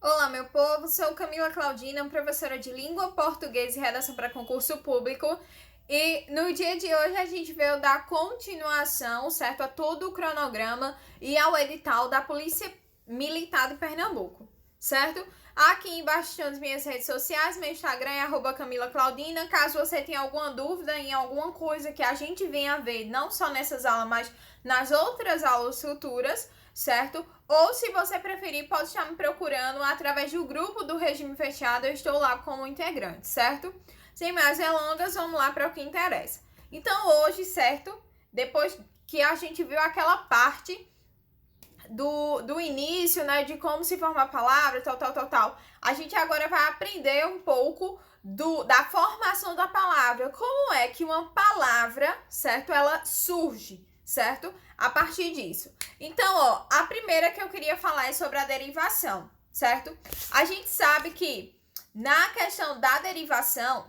Olá, meu povo, sou Camila Claudina, professora de Língua Portuguesa e Redação para Concurso Público. E no dia de hoje a gente veio dar continuação, certo, a todo o cronograma e ao edital da Polícia Militar de Pernambuco, certo? Aqui embaixo estão as minhas redes sociais, meu Instagram é @Camila Claudina. Caso você tenha alguma dúvida em alguma coisa que a gente venha a ver, não só nessas aulas, mas nas outras aulas futuras, certo? Ou se você preferir, pode estar me procurando através do grupo do Regime Fechado, eu estou lá como integrante, certo? Sem mais delongas, vamos lá para o que interessa. Então hoje, certo? Depois que a gente viu aquela parte do início, né, de como se forma a palavra, tal, a gente agora vai aprender um pouco da formação da palavra. Como é que uma palavra, certo, ela surge, certo? A partir disso. Então, ó, a primeira que eu queria falar é sobre a derivação, certo? A gente sabe que na questão da derivação,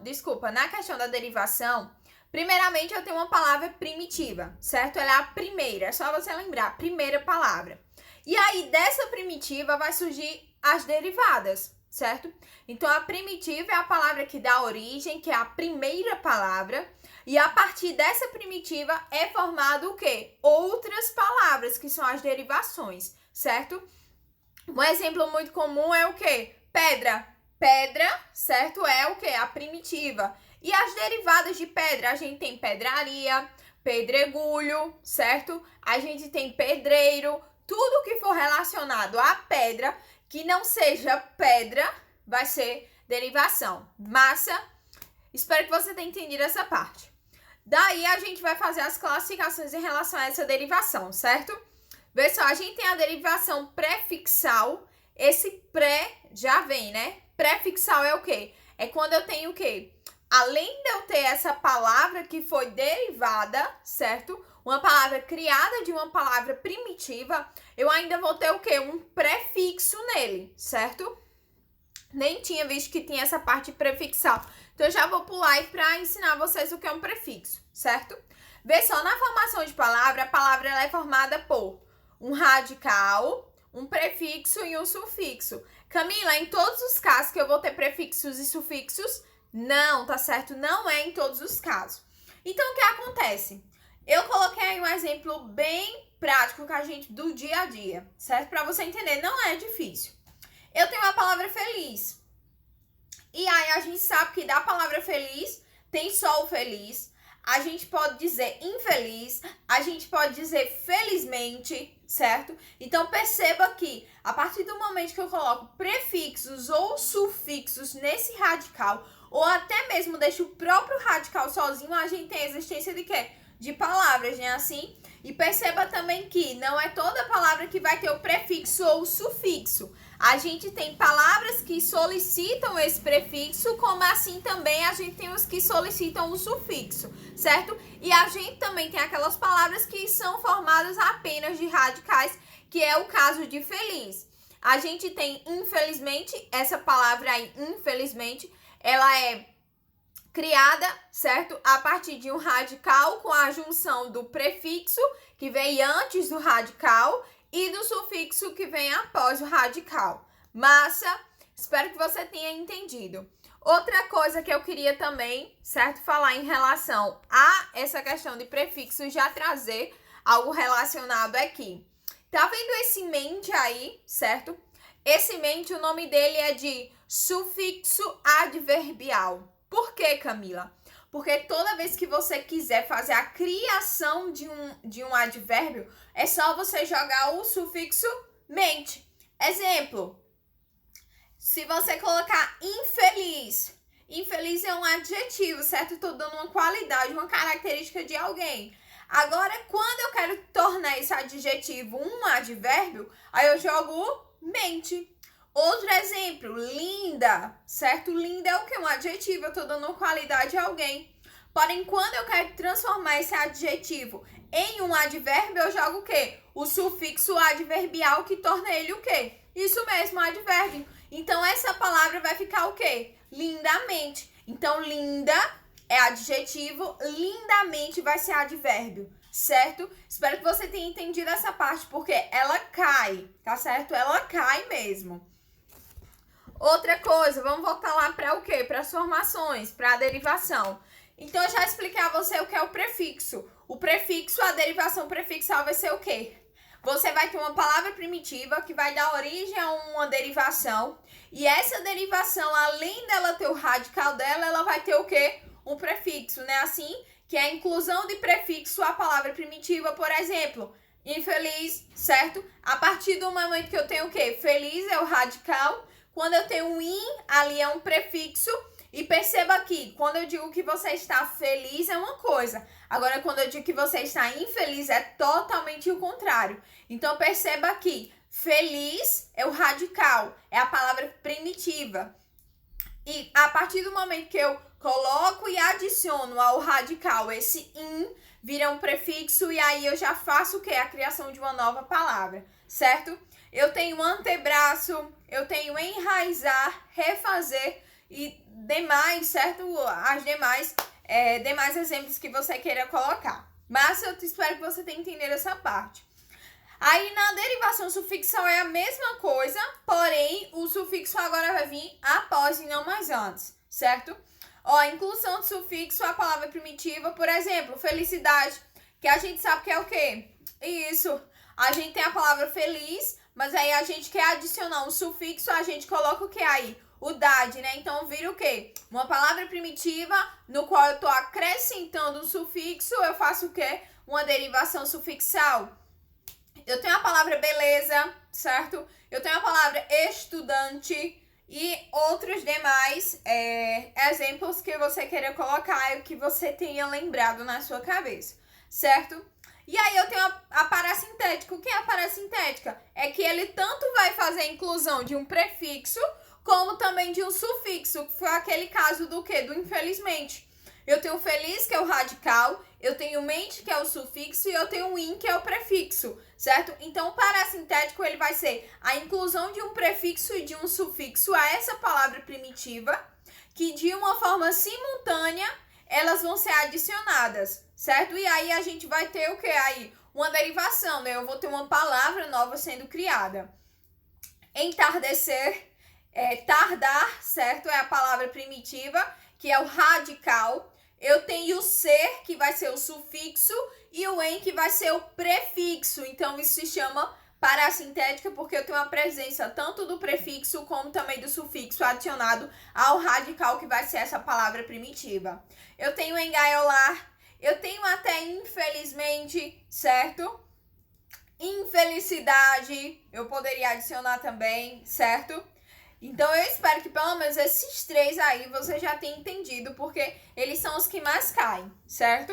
primeiramente eu tenho uma palavra primitiva, certo? Ela é a primeira, é só você lembrar, a primeira palavra. E aí, dessa primitiva vai surgir as derivadas, certo? Então, a primitiva é a palavra que dá origem, que é a primeira palavra. E a partir dessa primitiva é formado o quê? Outras palavras, que são as derivações, certo? Um exemplo muito comum é o quê? Pedra. Pedra, certo? É o quê? A primitiva. E as derivadas de pedra, a gente tem pedraria, pedregulho, certo? A gente tem pedreiro. Tudo que for relacionado à pedra, que não seja pedra, vai ser derivação. Massa? Espero que você tenha entendido essa parte. Daí a gente vai fazer as classificações em relação a essa derivação, certo? Vê só, a gente tem a derivação prefixal. Esse pré já vem, né? Prefixal é o quê? É quando eu tenho o quê? Além de eu ter essa palavra que foi derivada, certo? Uma palavra criada de uma palavra primitiva, eu ainda vou ter o quê? Um prefixo nele, certo? Nem tinha visto que tinha essa parte prefixal. Então, eu já vou pular aí para ensinar vocês o que é um prefixo, certo? Vê só, na formação de palavra, a palavra ela é formada por um radical, um prefixo e um sufixo. Camila, em todos os casos que eu vou ter prefixos e sufixos? Não, tá certo? Não é em todos os casos. Então, o que acontece? Eu coloquei aí um exemplo bem prático que a gente do dia a dia, certo? Para você entender, não é difícil. Eu tenho a palavra feliz. E aí a gente sabe que da palavra feliz tem só o feliz. A gente pode dizer infeliz, a gente pode dizer felizmente, certo? Então perceba que a partir do momento que eu coloco prefixos ou sufixos nesse radical, ou até mesmo deixo o próprio radical sozinho, a gente tem a existência de quê? De palavras, né? Assim. E perceba também que não é toda palavra que vai ter o prefixo ou o sufixo. A gente tem palavras que solicitam esse prefixo, como assim também a gente tem os que solicitam o sufixo, certo? E a gente também tem aquelas palavras que são formadas apenas de radicais, que é o caso de feliz. A gente tem, infelizmente, essa palavra aí, infelizmente, ela é criada, certo? A partir de um radical com a junção do prefixo, que vem antes do radical, e do sufixo que vem após o radical. Massa? Espero que você tenha entendido. Outra coisa que eu queria também, certo, falar em relação a essa questão de prefixo, já trazer algo relacionado aqui. Tá vendo esse mente aí, certo? Esse mente, o nome dele é de sufixo adverbial. Por quê, Camila? Porque toda vez que você quiser fazer a criação de um advérbio, é só você jogar o sufixo mente. Exemplo, se você colocar infeliz. Infeliz é um adjetivo, certo? Estou dando uma qualidade, uma característica de alguém. Agora, quando eu quero tornar esse adjetivo um advérbio, aí eu jogo mente. Outro exemplo, linda, certo? Linda é o que? Um adjetivo, eu tô dando uma qualidade a alguém. Porém, quando eu quero transformar esse adjetivo em um advérbio, eu jogo o quê? O sufixo adverbial que torna ele o quê? Isso mesmo, advérbio. Então, essa palavra vai ficar o quê? Lindamente. Então, linda é adjetivo, lindamente vai ser advérbio, certo? Espero que você tenha entendido essa parte, porque ela cai, tá certo? Ela cai mesmo. Outra coisa, vamos voltar lá para o quê? Para as formações, para a derivação. Então, eu já expliquei a você o que é o prefixo. O prefixo, a derivação prefixal vai ser o quê? Você vai ter uma palavra primitiva que vai dar origem a uma derivação. E essa derivação, além dela ter o radical dela, ela vai ter o quê? Um prefixo, né? Assim, que é a inclusão de prefixo à palavra primitiva, por exemplo, infeliz, certo? A partir do momento que eu tenho o quê? Feliz é o radical. Quando eu tenho um in, ali é um prefixo. E perceba aqui, quando eu digo que você está feliz é uma coisa. Agora, quando eu digo que você está infeliz, é totalmente o contrário. Então, perceba aqui, feliz é o radical, é a palavra primitiva. E a partir do momento que eu coloco e adiciono ao radical esse in, vira um prefixo e aí eu já faço o quê? A criação de uma nova palavra, certo? Eu tenho antebraço, eu tenho enraizar, refazer e demais, certo? As demais exemplos que você queira colocar. Mas eu espero que você tenha entendido essa parte. Aí na derivação sufixal é a mesma coisa, porém o sufixo agora vai vir após e não mais antes, certo? Ó, inclusão de sufixo à palavra primitiva, por exemplo, felicidade, que a gente sabe que é o quê? Isso, a gente tem a palavra feliz, mas aí a gente quer adicionar um sufixo, a gente coloca o que aí? O dade, né? Então vira o quê? Uma palavra primitiva no qual eu tô acrescentando um sufixo, eu faço o quê? Uma derivação sufixal. Eu tenho a palavra beleza, certo? Eu tenho a palavra estudante e outros demais exemplos que você queira colocar e que você tenha lembrado na sua cabeça, certo? E aí eu tenho a parasintética. O que é a parasintética? É que ele tanto vai fazer a inclusão de um prefixo como também de um sufixo, que foi aquele caso do quê? Do infelizmente. Eu tenho feliz, que é o radical, eu tenho mente, que é o sufixo, e eu tenho in, que é o prefixo, certo? Então, o parasintético, ele vai ser a inclusão de um prefixo e de um sufixo a essa palavra primitiva, que de uma forma simultânea, elas vão ser adicionadas, certo? E aí, a gente vai ter o que aí? Uma derivação, né? Eu vou ter uma palavra nova sendo criada. Entardecer, tardar, certo? É a palavra primitiva, que é o radical. Eu tenho o ser, que vai ser o sufixo, e o em, que vai ser o prefixo. Então, isso se chama parasintética, porque eu tenho a presença tanto do prefixo como também do sufixo adicionado ao radical, que vai ser essa palavra primitiva. Eu tenho engaiolar, eu tenho até infelizmente, certo? Infelicidade, eu poderia adicionar também, certo? Então, eu espero que pelo menos esses três aí você já tenha entendido, porque eles são os que mais caem, certo?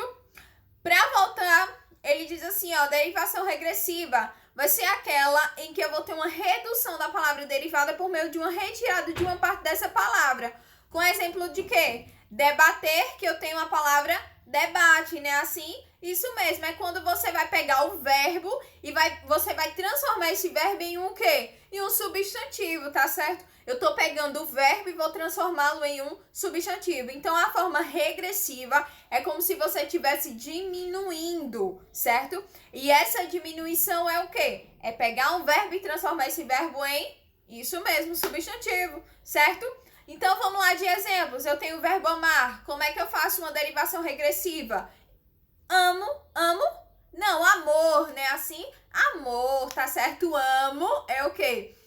Para voltar, ele diz assim, ó, derivação regressiva vai ser aquela em que eu vou ter uma redução da palavra derivada por meio de uma retirada de uma parte dessa palavra. Com exemplo de quê? Debater, que eu tenho a palavra debate, né? Assim, isso mesmo, é quando você vai pegar o verbo e você vai transformar esse verbo em um quê? Em um substantivo, tá certo? Eu tô pegando o verbo e vou transformá-lo em um substantivo. Então, a forma regressiva é como se você estivesse diminuindo, certo? E essa diminuição é o quê? É pegar um verbo e transformar esse verbo em, isso mesmo, substantivo, certo? Então, vamos lá de exemplos. Eu tenho o verbo amar. Como é que eu faço uma derivação regressiva? Amo, amo? Não, amor, né? Assim, amor, tá certo? Amo é o quê?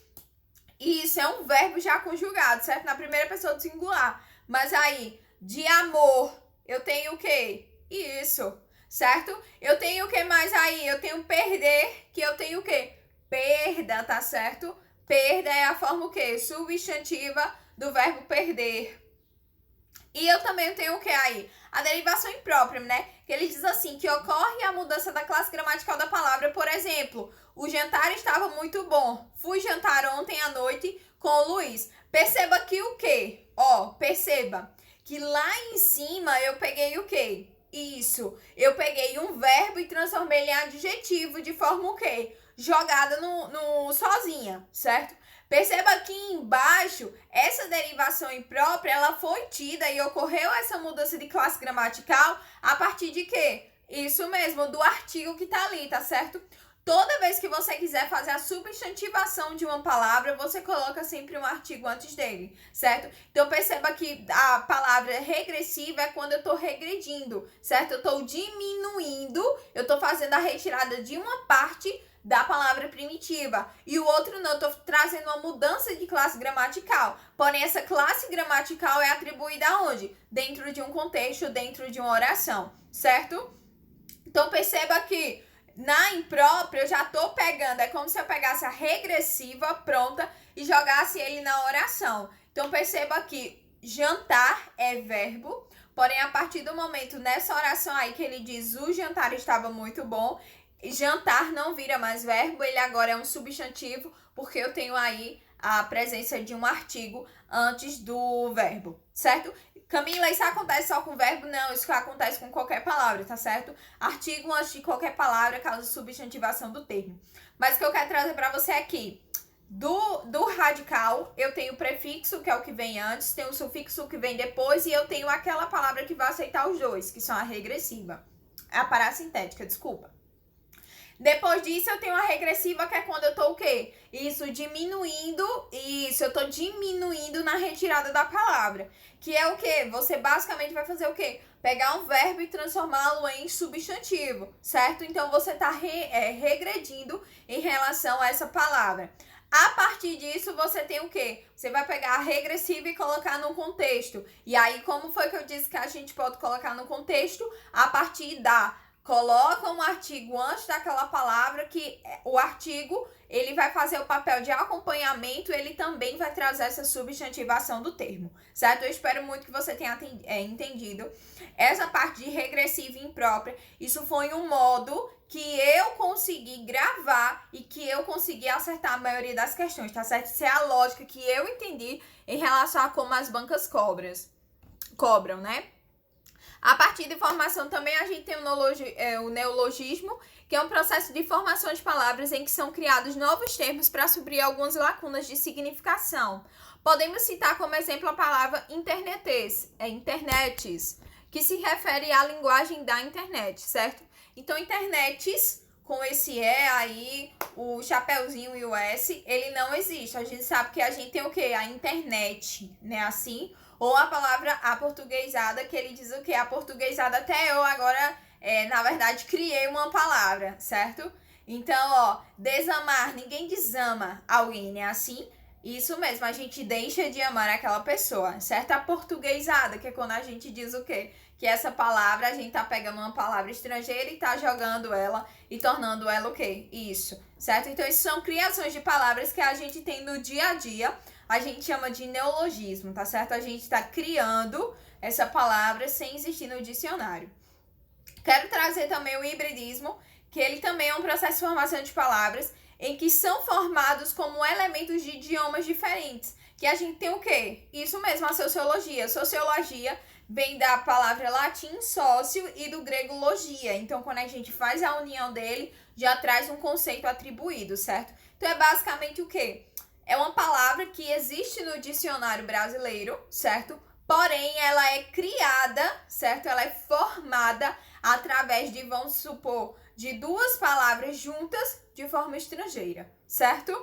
Isso é um verbo já conjugado, certo? Na primeira pessoa do singular. Mas aí, de amor, eu tenho o quê? Isso, certo? Eu tenho o que mais aí? Eu tenho perder, que eu tenho o quê? Perda, tá certo? Perda é a forma o quê? Substantiva do verbo perder. E eu também tenho o que aí? A derivação imprópria, né? Que ele diz assim, que ocorre a mudança da classe gramatical da palavra. Por exemplo, o jantar estava muito bom. Fui jantar ontem à noite com o Luiz. Perceba que o quê? Ó, perceba que lá em cima eu peguei o quê? Isso, eu peguei um verbo e transformei ele em adjetivo de forma o quê? Jogada no sozinha, certo? Perceba que embaixo, essa derivação imprópria, ela foi tida e ocorreu essa mudança de classe gramatical a partir de quê? Isso mesmo, do artigo que tá ali, tá certo? Toda vez que você quiser fazer a substantivação de uma palavra, você coloca sempre um artigo antes dele, certo? Então, perceba que a palavra regressiva é quando eu estou regredindo, certo? Eu estou diminuindo, eu estou fazendo a retirada de uma parte da palavra primitiva. E o outro não, eu estou trazendo uma mudança de classe gramatical. Porém, essa classe gramatical é atribuída aonde? Dentro de um contexto, dentro de uma oração, certo? Então, perceba que na imprópria, eu já tô pegando, é como se eu pegasse a regressiva pronta e jogasse ele na oração. Então, perceba que jantar é verbo, porém, a partir do momento nessa oração aí que ele diz o jantar estava muito bom, jantar não vira mais verbo, ele agora é um substantivo, porque eu tenho aí a presença de um artigo antes do verbo, certo? Camila, isso acontece só com verbo? Não, isso acontece com qualquer palavra, tá certo? Artigo antes de qualquer palavra causa substantivação do termo. Mas o que eu quero trazer pra você aqui, do radical, eu tenho o prefixo, que é o que vem antes, tenho o sufixo que vem depois, e eu tenho aquela palavra que vai aceitar os dois, que são a regressiva. A parassintética, desculpa. Depois disso, eu tenho a regressiva, que é quando eu tô o quê? Isso, diminuindo, eu tô diminuindo na retirada da palavra. Que é o quê? Você basicamente vai fazer o quê? Pegar um verbo e transformá-lo em substantivo, certo? Então, você tá regredindo em relação a essa palavra. A partir disso, você tem o quê? Você vai pegar a regressiva e colocar no contexto. E aí, como foi que eu disse que a gente pode colocar no contexto? A partir da... Coloca um artigo antes daquela palavra, que o artigo, ele vai fazer o papel de acompanhamento, ele também vai trazer essa substantivação do termo, certo? Eu espero muito que você tenha entendido. Essa parte de regressiva e imprópria, isso foi um modo que eu consegui gravar e que eu consegui acertar a maioria das questões, tá certo? Isso é a lógica que eu entendi em relação a como as bancas cobram, né? A partir de formação também a gente tem o neologismo, que é um processo de formação de palavras em que são criados novos termos para suprir algumas lacunas de significação. Podemos citar como exemplo a palavra internetes, que se refere à linguagem da internet, certo? Então, internetes, com esse E aí, o chapeuzinho e o S, ele não existe. A gente sabe que a gente tem o quê? A internet, né? Assim... Ou a palavra aportuguesada, que ele diz o quê? Aportuguesada até eu agora, na verdade, criei uma palavra, certo? Então, ó, desamar, ninguém desama alguém, né? Assim, isso mesmo, a gente deixa de amar aquela pessoa, certo? Aportuguesada, que é quando a gente diz o quê? Que essa palavra, a gente tá pegando uma palavra estrangeira e tá jogando ela e tornando ela o quê? Isso, certo? Então, isso são criações de palavras que a gente tem no dia a dia. A gente chama de neologismo, tá certo? A gente está criando essa palavra sem existir no dicionário. Quero trazer também o hibridismo, que ele também é um processo de formação de palavras em que são formados como elementos de idiomas diferentes. Que a gente tem o quê? Isso mesmo, a sociologia. Sociologia vem da palavra latim sócio e do grego logia. Então, quando a gente faz a união dele, já traz um conceito atribuído, certo? Então, é basicamente o quê? É uma palavra que existe no dicionário brasileiro, certo? Porém, ela é criada, certo? Ela é formada através de, vamos supor, de duas palavras juntas de forma estrangeira, certo?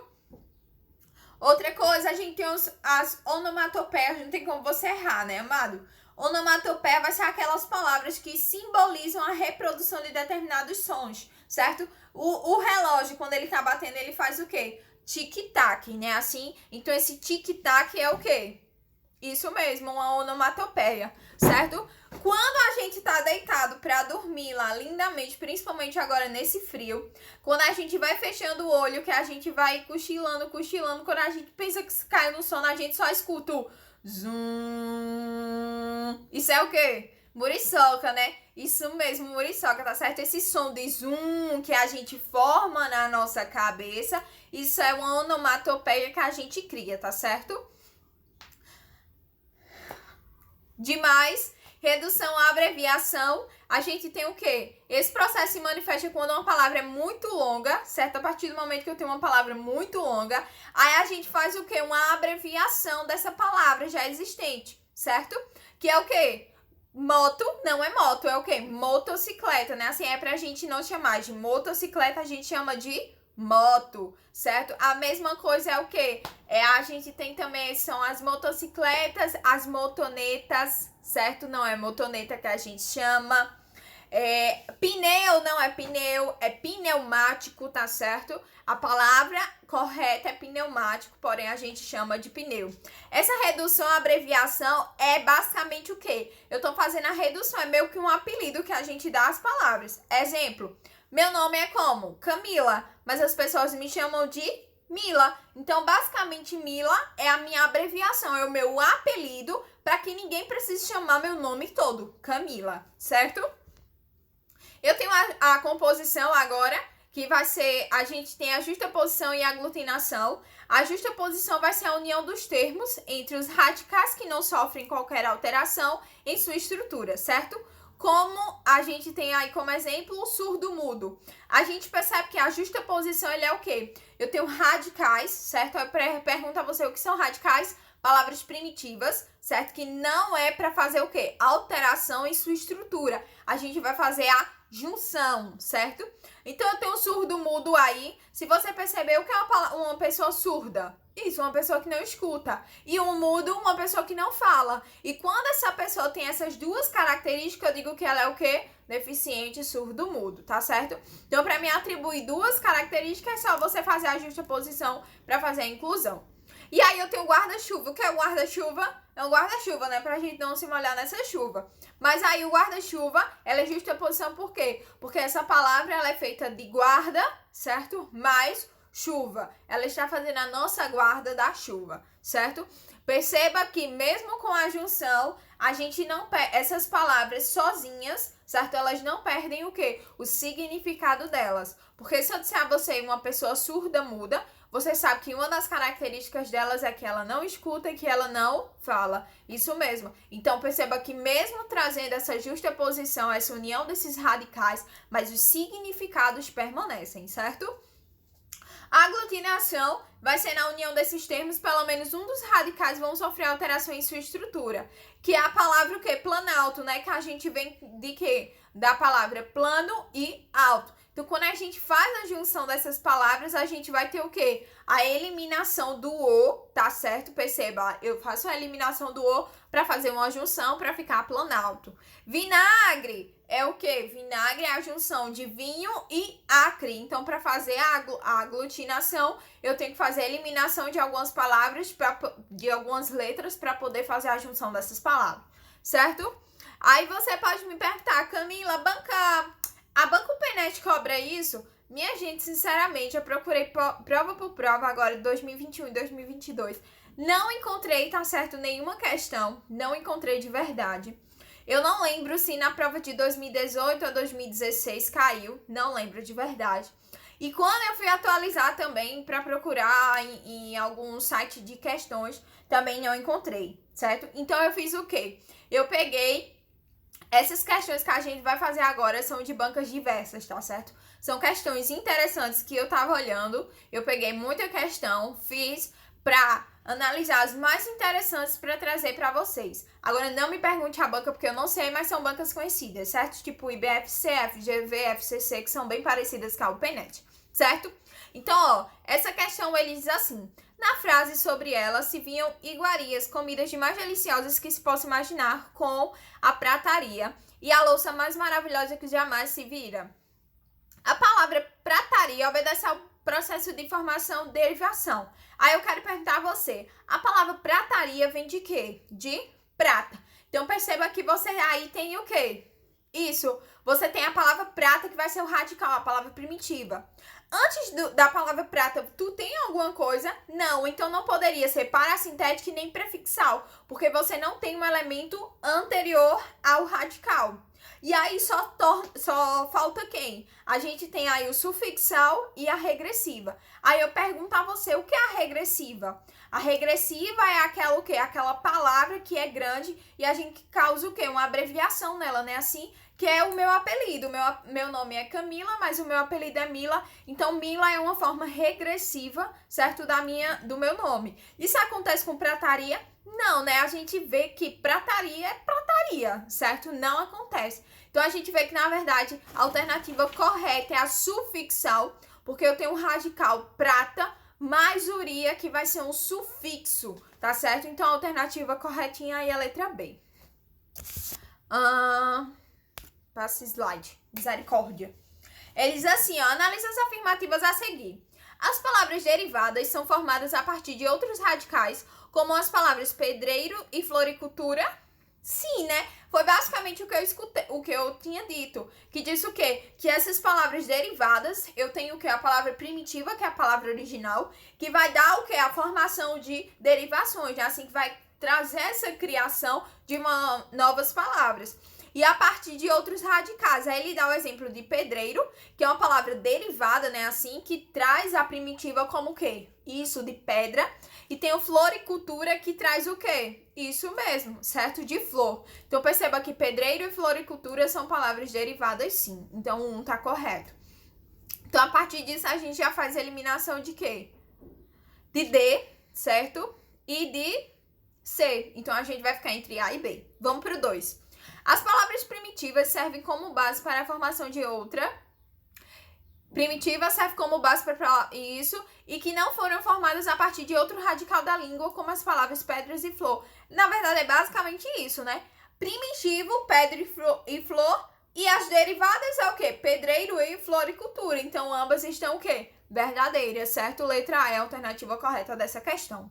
Outra coisa, a gente tem as onomatopeias, não tem como você errar, né, amado? Onomatopeia vai ser aquelas palavras que simbolizam a reprodução de determinados sons, certo? O relógio, quando ele tá batendo, ele faz o quê? Tic-tac, né? Assim, então esse tic-tac é o quê? Isso mesmo, uma onomatopeia, certo? Quando a gente tá deitado pra dormir lá lindamente, principalmente agora nesse frio, quando a gente vai fechando o olho, que a gente vai cochilando, quando a gente pensa que caiu no sono, a gente só escuta o zoom. Isso é o quê? Muriçoca, né? Isso mesmo, muriçoca, tá certo? Esse som de zoom que a gente forma na nossa cabeça, isso é uma onomatopeia que a gente cria, tá certo? Demais, redução à abreviação, a gente tem o quê? Esse processo se manifesta quando uma palavra é muito longa, certo? A partir do momento que eu tenho uma palavra muito longa, aí a gente faz o quê? Uma abreviação dessa palavra já existente, certo? Que é o quê? Moto não é moto, é o quê? Motocicleta, né? Assim, é pra gente não chamar de motocicleta, a gente chama de moto, certo? A mesma coisa é o quê? A gente tem também, são as motocicletas, as motonetas, certo? Não é motoneta que a gente chama. Pneu não é pneu, é pneumático, tá certo? A palavra correta é pneumático, porém a gente chama de pneu. Essa redução, abreviação, é basicamente o quê? Eu tô fazendo a redução, é meio que um apelido que a gente dá às palavras. Exemplo, meu nome é como? Camila, mas as pessoas me chamam de Mila. Então, basicamente, Mila é a minha abreviação, é o meu apelido para que ninguém precise chamar meu nome todo, Camila, certo? Eu tenho a composição agora, que vai ser, a gente tem a justaposição e a aglutinação. A justaposição vai ser a união dos termos entre os radicais que não sofrem qualquer alteração em sua estrutura, certo? Como a gente tem aí como exemplo o surdo-mudo. A gente percebe que a justaposição, ele é o quê? Eu tenho radicais, certo? Eu pergunto a você o que são radicais. Palavras primitivas, certo? Que não é para fazer o quê? Alteração em sua estrutura. A gente vai fazer a junção, certo? Então, eu tenho um surdo-mudo aí. Se você percebeu, o que é uma pessoa surda? Isso, uma pessoa que não escuta. E um mudo, uma pessoa que não fala. E quando essa pessoa tem essas duas características, eu digo que ela é o quê? Deficiente surdo-mudo, tá certo? Então, para me atribuir duas características, é só você fazer a justaposição para fazer a inclusão. E aí eu tenho guarda-chuva. O que é o guarda-chuva? É um guarda-chuva, né? Pra gente não se molhar nessa chuva. Mas aí o guarda-chuva, ela é justaposição por quê? Porque essa palavra, ela é feita de guarda, certo? Mais chuva. Ela está fazendo a nossa guarda da chuva, certo? Perceba que mesmo com a junção, a gente não perde essas palavras sozinhas, certo? Elas não perdem o quê? O significado delas. Porque se eu disser a você uma pessoa surda muda, você sabe que uma das características delas é que ela não escuta e que ela não fala. Isso mesmo. Então, perceba que mesmo trazendo essa justaposição, essa união desses radicais, mas os significados permanecem, certo? A aglutinação vai ser na união desses termos, pelo menos um dos radicais vão sofrer alteração em sua estrutura. Que é a palavra o quê? Planalto, né? Que a gente vem de quê? Da palavra plano e alto. Então, quando a gente faz a junção dessas palavras, a gente vai ter o quê? A eliminação do O, tá certo? Perceba, eu faço a eliminação do O para fazer uma junção para ficar planalto. Vinagre é o quê? Vinagre é a junção de vinho e acre. Então, para fazer a aglutinação, eu tenho que fazer a eliminação de algumas palavras, de algumas letras, para poder fazer a junção dessas palavras, certo? Aí você pode me perguntar, Camila, a Banco Penet cobra isso? Minha gente, sinceramente, eu procurei prova por prova agora de 2021 e 2022. Não encontrei, tá certo, nenhuma questão. Não encontrei de verdade. Eu não lembro se na prova de 2018 ou 2016 caiu. Não lembro de verdade. E quando eu fui atualizar também para procurar em algum site de questões, também não encontrei, certo? Então eu fiz o quê? Eu peguei essas questões que a gente vai fazer agora são de bancas diversas, tá certo? São questões interessantes que eu tava olhando. Eu peguei muita questão, fiz pra analisar as mais interessantes para trazer para vocês. Agora, não me pergunte a banca, porque eu não sei, mas são bancas conhecidas, certo? Tipo IBFC, FGV, FCC, que são bem parecidas com a UPNet, certo? Então, ó, essa questão ele diz assim: na frase sobre ela se vinham iguarias, comidas de mais deliciosas que se possa imaginar, com a prataria e a louça mais maravilhosa que jamais se vira. A palavra prataria obedece ao processo de formação e derivação. Aí eu quero perguntar a você, a palavra prataria vem de quê? De prata. Então perceba que você aí tem o quê? Isso, você tem a palavra prata, que vai ser o radical, a palavra primitiva. Antes da palavra prata, tu tem alguma coisa? Não, então não poderia ser parassintética e nem prefixal, porque você não tem um elemento anterior ao radical. E aí só falta quem? A gente tem aí o sufixal e a regressiva. Aí eu pergunto a você, o que é a regressiva? A regressiva é aquela o quê? Aquela palavra que é grande e a gente causa o quê? Uma abreviação nela, né? Assim, que é o meu apelido. Meu nome é Camila, mas o meu apelido é Mila. Então, Mila é uma forma regressiva, certo? Do meu nome. Isso acontece com prataria? Não, né? A gente vê que prataria é prataria, certo? Não acontece. Então, a gente vê que, na verdade, a alternativa correta é a sufixal, porque eu tenho um radical prata mais uria, que vai ser um sufixo, tá certo? Então, a alternativa corretinha aí é a letra B. Passa slide. Misericórdia. Ele diz assim, ó, analisa as afirmativas a seguir. As palavras derivadas são formadas a partir de outros radicais, como as palavras pedreiro e floricultura. Sim, né? Foi basicamente o que eu escutei, o que eu tinha dito. Que diz o quê? Que essas palavras derivadas, eu tenho o quê? A palavra primitiva, que é a palavra original, que vai dar o quê? A formação de derivações, né? Assim, que vai trazer essa criação de novas palavras. E a partir de outros radicais. Aí ele dá o exemplo de pedreiro, que é uma palavra derivada, né? Assim, que traz a primitiva como o quê? Isso, de pedra. E tem o floricultura, que traz o quê? Isso mesmo, certo? De flor. Então, perceba que pedreiro e floricultura são palavras derivadas, sim. Então, um tá correto. Então, a partir disso, a gente já faz a eliminação de quê? De D, certo? E de C. Então, a gente vai ficar entre A e B. Vamos pro 2. As palavras primitivas servem como base para a formação de outra. Primitiva serve como base para isso e que não foram formadas a partir de outro radical da língua, como as palavras pedras e flor. Na verdade, é basicamente isso, né? Primitivo, pedra e flor. E as derivadas é o quê? Pedreiro e floricultura. Então, ambas estão o quê? Verdadeiras, certo? Letra A é a alternativa correta dessa questão.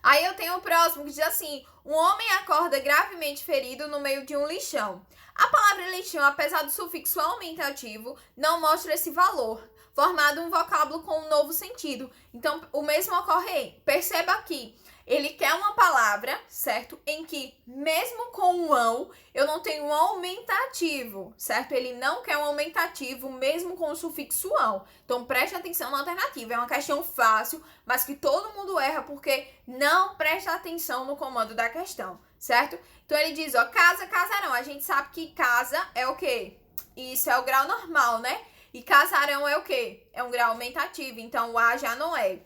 Aí eu tenho o próximo que diz assim: um homem acorda gravemente ferido no meio de um lixão. A palavra lixão, apesar do sufixo aumentativo, não mostra esse valor, formado um vocábulo com um novo sentido. Então, o mesmo ocorre aí. Perceba aqui, ele quer uma palavra, certo? Em que, mesmo com um ão, eu não tenho um aumentativo, certo? Ele não quer um aumentativo, mesmo com o sufixo ão. Então, preste atenção na alternativa. É uma questão fácil, mas que todo mundo erra porque não presta atenção no comando da questão, certo? Então, ele diz, ó, casa, casarão. A gente sabe que casa é o quê? Isso é o grau normal, né? E casarão é o quê? É um grau aumentativo. Então, o A já não é.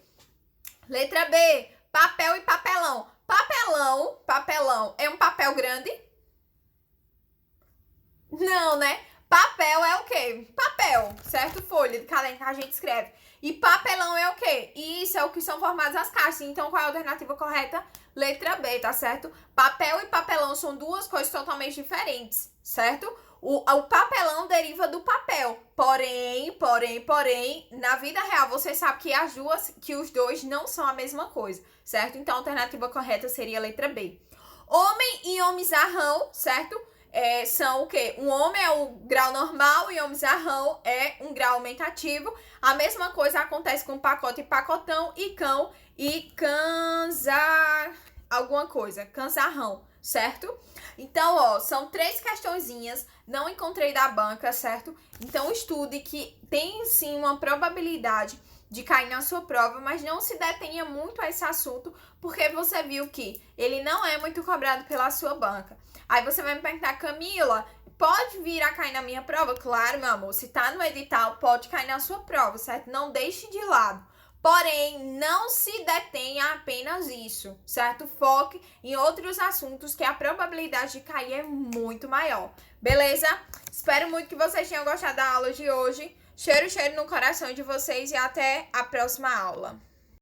Letra B. Papel e papelão. Papelão é um papel grande? Não, né? Papel é o quê? Papel, certo? Folha de caderno que a gente escreve. E papelão é o quê? Isso é o que são formadas as caixas. Então, qual é a alternativa correta? Letra B, tá certo? Papel e papelão são duas coisas totalmente diferentes, certo? O papelão deriva do papel. Porém, na vida real, você sabe que os dois não são a mesma coisa, certo? Então, a alternativa correta seria a letra B. Homem e homizarrão, certo? São o quê? Um homem é o grau normal e homizarrão é um grau aumentativo. A mesma coisa acontece com pacote e pacotão e cão e alguma coisa, canzarrão, certo? Então, ó, são 3 questõezinhas, não encontrei da banca, certo? Então, estude que tem sim uma probabilidade de cair na sua prova, mas não se detenha muito a esse assunto, porque você viu que ele não é muito cobrado pela sua banca. Aí você vai me perguntar, Camila, pode vir a cair na minha prova? Claro, meu amor, se tá no edital, pode cair na sua prova, certo? Não deixe de lado. Porém, não se detenha a apenas isso, certo? Foque em outros assuntos que a probabilidade de cair é muito maior, beleza? Espero muito que vocês tenham gostado da aula de hoje. Cheiro no coração de vocês e até a próxima aula.